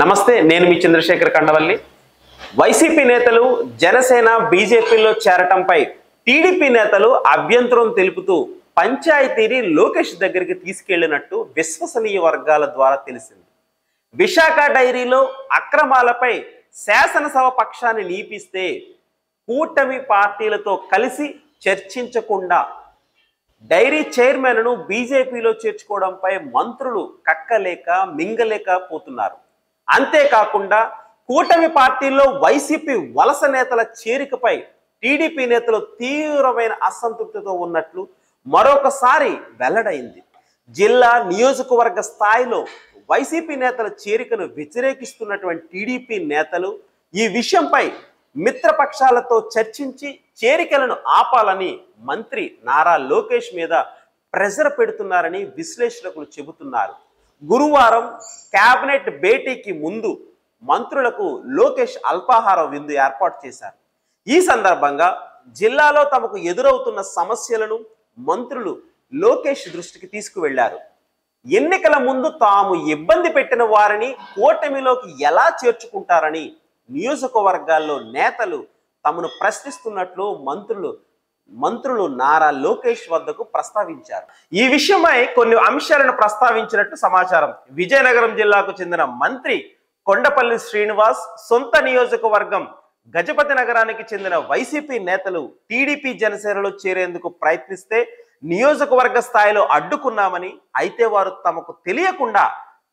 నమస్తే, నేను మీ చంద్రశేఖర్ కండవల్లి. వైసీపీ నేతలు జనసేన బీజేపీలో చేరటంపై టీడీపీ నేతలు అభ్యంతరం తెలుపుతూ పంచాయతీని లోకేష్ దగ్గరికి తీసుకెళ్లినట్టు విశ్వసనీయ వర్గాల ద్వారా తెలిసింది. విశాఖ డైరీలో అక్రమాలపై శాసనసభ పక్షాన్ని నీపిస్తే కూటమి పార్టీలతో కలిసి చర్చించకుండా డైరీ చైర్మన్ను బీజేపీలో చేర్చుకోవడంపై మంత్రులు కక్కలేక మింగలేకపోతున్నారు. అంతేకాకుండా కూటమి పార్టీల్లో వైసీపీ వలస నేతల చేరికపై టీడీపీ నేతలు తీవ్రమైన అసంతృప్తితో ఉన్నట్లు మరొకసారి వెల్లడైంది. జిల్లా నియోజకవర్గ స్థాయిలో వైసీపీ నేతల చేరికను వ్యతిరేకిస్తున్నటువంటి టీడీపీ నేతలు ఈ విషయంపై మిత్రపక్షాలతో చర్చించి చేరికలను ఆపాలని మంత్రి నారా లోకేష్ మీద ప్రెజర్ పెడుతున్నారని విశ్లేషకులు చెబుతున్నారు. గురువారం కేబినెట్ భేటీకి ముందు మంత్రులకు లోకేష్ అల్పాహార విందు ఏర్పాటు చేశారు. ఈ సందర్భంగా జిల్లాలో తమకు ఎదురవుతున్న సమస్యలను మంత్రులు లోకేష్ దృష్టికి తీసుకువెళ్లారు. ఎన్నికల ముందు తాము ఇబ్బంది పెట్టిన వారిని కూటమిలోకి ఎలా చేర్చుకుంటారని నియోజకవర్గాల్లో నేతలు తమను ప్రశ్నిస్తున్నట్లు మంత్రులు నారా లోకేష్ వద్దకు ప్రస్తావించారు. ఈ విషయమై కొన్ని అంశాలను ప్రస్తావించినట్టు సమాచారం. విజయనగరం జిల్లాకు చెందిన మంత్రి కొండపల్లి శ్రీనివాస్ సొంత నియోజకవర్గం గజపతి నగరానికి చెందిన వైసీపీ నేతలు టీడీపీ జనసేనలో చేరేందుకు ప్రయత్నిస్తే నియోజకవర్గ స్థాయిలో అడ్డుకున్నామని, అయితే వారు తమకు తెలియకుండా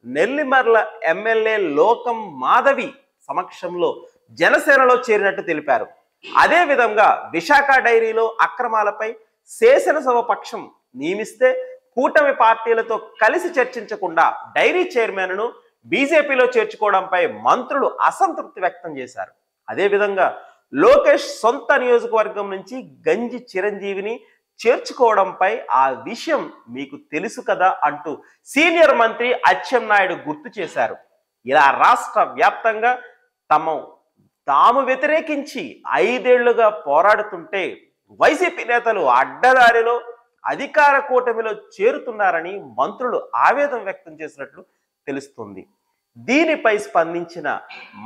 నెల్లిమర్ల ఎమ్మెల్యే లోకం మాధవి సమక్షంలో జనసేనలో చేరినట్టు తెలిపారు. అదే విధంగా విశాఖ డైరీలో అక్రమాలపై శాసనసభ పక్షం నియమిస్తే కూటమి పార్టీలతో కలిసి చర్చించకుండా డైరీ చైర్మన్ను బీజేపీలో చేర్చుకోవడంపై మంత్రులు అసంతృప్తి వ్యక్తం చేశారు. అదేవిధంగా లోకేష్ సొంత నియోజకవర్గం నుంచి గంజి చిరంజీవిని చేర్చుకోవడంపై ఆ విషయం మీకు తెలుసు కదా అంటూ సీనియర్ మంత్రి అచ్చెన్నాయుడు గుర్తు చేశారు. ఇలా రాష్ట్ర వ్యాప్తంగా తాము వ్యతిరేకించి 5 ఏళ్లుగా పోరాడుతుంటే వైసీపీ నేతలు అడ్డదారిలో అధికార కూటమిలో చేరుతున్నారని మంత్రులు ఆవేదన వ్యక్తం చేసినట్లు తెలుస్తుంది. దీనిపై స్పందించిన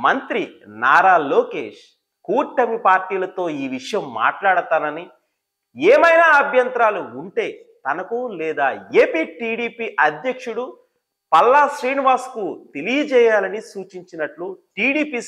మంత్రి నారా లోకేష్ కూటమి పార్టీలతో ఈ విషయం మాట్లాడతానని, ఏమైనా అభ్యంతరాలు ఉంటే తనకు లేదా ఏపీ టీడీపీ అధ్యక్షుడు పల్లా శ్రీనివాస్కు తెలియజేయాలని సూచించినట్లు టీడీపీ